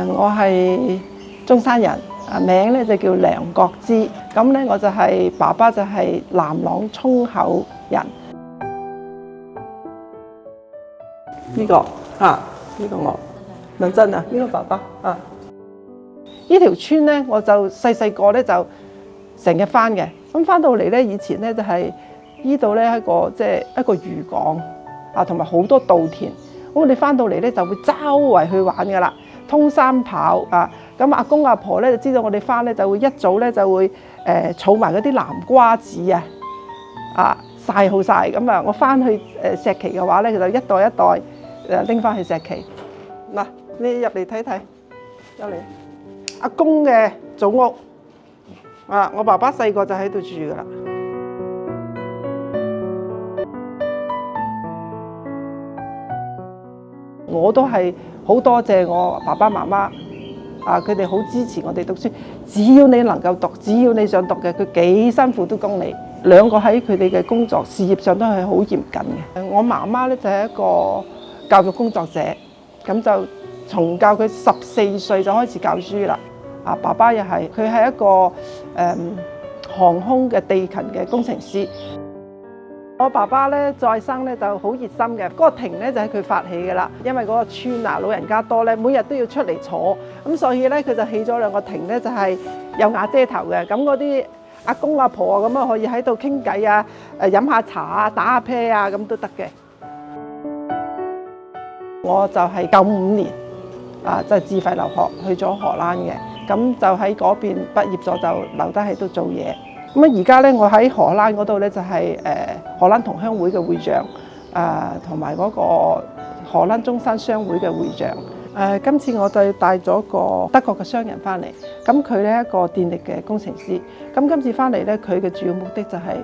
我係中山人，名咧就叫梁國芝。咁咧我就係爸爸就係南朗涌口人。呢個呢個我梁真啊，呢個爸爸啊。呢條村咧，我就細個咧就成日翻嘅。咁翻到嚟咧，以前咧就係呢度咧一個即係一個漁港啊，同埋好多稻田。咁我哋翻到嚟咧就會周圍去玩噶啦，通山跑啊。咁阿公阿婆咧就知道我哋翻咧，就會一早咧就會儲埋嗰啲南瓜子啊曬好晒。咁啊，我翻去石岐嘅話咧，就一袋一袋拎翻去石岐。嗱，你入嚟睇睇，入嚟。阿公嘅祖屋啊，我爸爸細個就喺度住噶啦。我都係好多謝我爸爸媽媽啊，佢哋好支持我哋讀書。只要你能夠讀，只要你想讀嘅，佢幾辛苦都供你。兩個喺佢哋嘅工作事業上都係好嚴謹嘅。我媽媽咧就係一個教育工作者，咁就從教佢14歲就開始教書啦。啊，爸爸又係，佢係一個航空嘅地勤嘅工程師。我爸爸咧再生咧就好熱心嘅，嗰個亭咧就係佢發起嘅啦。因為嗰個村老人家多咧，每日都要出嚟坐，咁所以咧佢就起咗2個亭咧，就係有瓦遮頭嘅。咁嗰啲阿公阿婆啊，咁啊可以喺度傾偈啊，飲下茶啊，打下啤啊，咁都得嘅。我就係95年就自費留學去咗荷蘭嘅。咁就喺嗰邊畢業咗，就留低喺度做嘢。咁啊，而家咧我喺荷蘭嗰度咧就係荷蘭同鄉會嘅會長，同埋嗰個荷蘭中山商會嘅會長。今次我就帶咗個德國嘅商人翻嚟，咁佢咧一個電力嘅工程師。咁今次翻嚟咧，佢嘅主要目的就係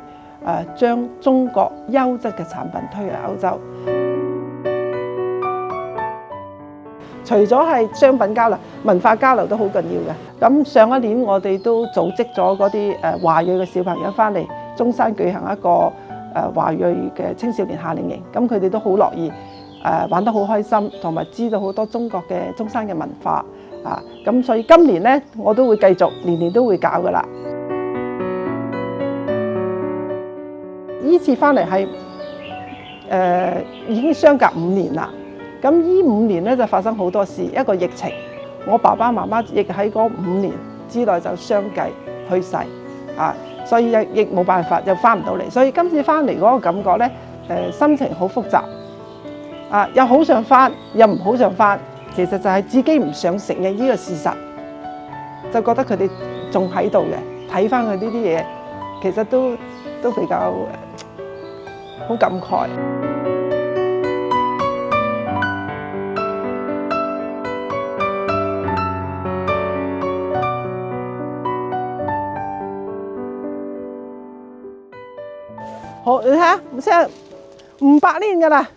將中國優質嘅產品推去歐洲。除咗係商品交流，文化交流都好緊要嘅。咁上一年我哋都組織咗嗰啲華裔嘅小朋友翻嚟中山舉行一個華裔嘅青少年夏令營。咁佢哋都好樂意，玩得好開心，同埋知道好多中國嘅中山嘅文化啊。咁所以今年咧我都會繼續年年都會搞噶啦。呢次翻嚟係已經相隔5年啦。咁呢5年咧就發生好多事，一個疫情，我爸爸媽媽亦喺嗰5年之內就相繼去世所以亦冇辦法就翻唔到嚟。所以今次翻嚟嗰個感覺咧，心情好複雜又好想翻，又唔好想翻。其實就係自己唔想承認呢個事實，就覺得佢哋仲喺度嘅。睇翻佢呢啲嘢，其實都比較好感慨。好，你睇下，先係500年噶啦，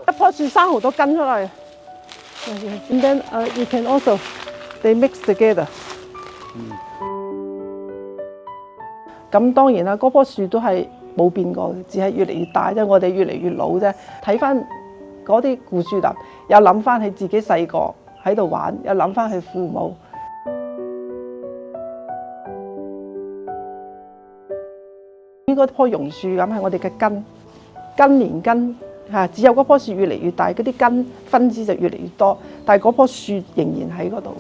一棵樹生好多根出嚟。And then you can also they mix together。咁當然啦，嗰棵樹都係冇變過嘅，只係越嚟越大啫。我哋越嚟越老啫。睇翻嗰啲古樹林，又諗翻起自己細個喺度玩，又諗翻起父母。呢個棵榕樹咁係我哋嘅根連根只有嗰棵樹越嚟越大，嗰啲根分支就越嚟越多，但係嗰棵樹仍然喺嗰度。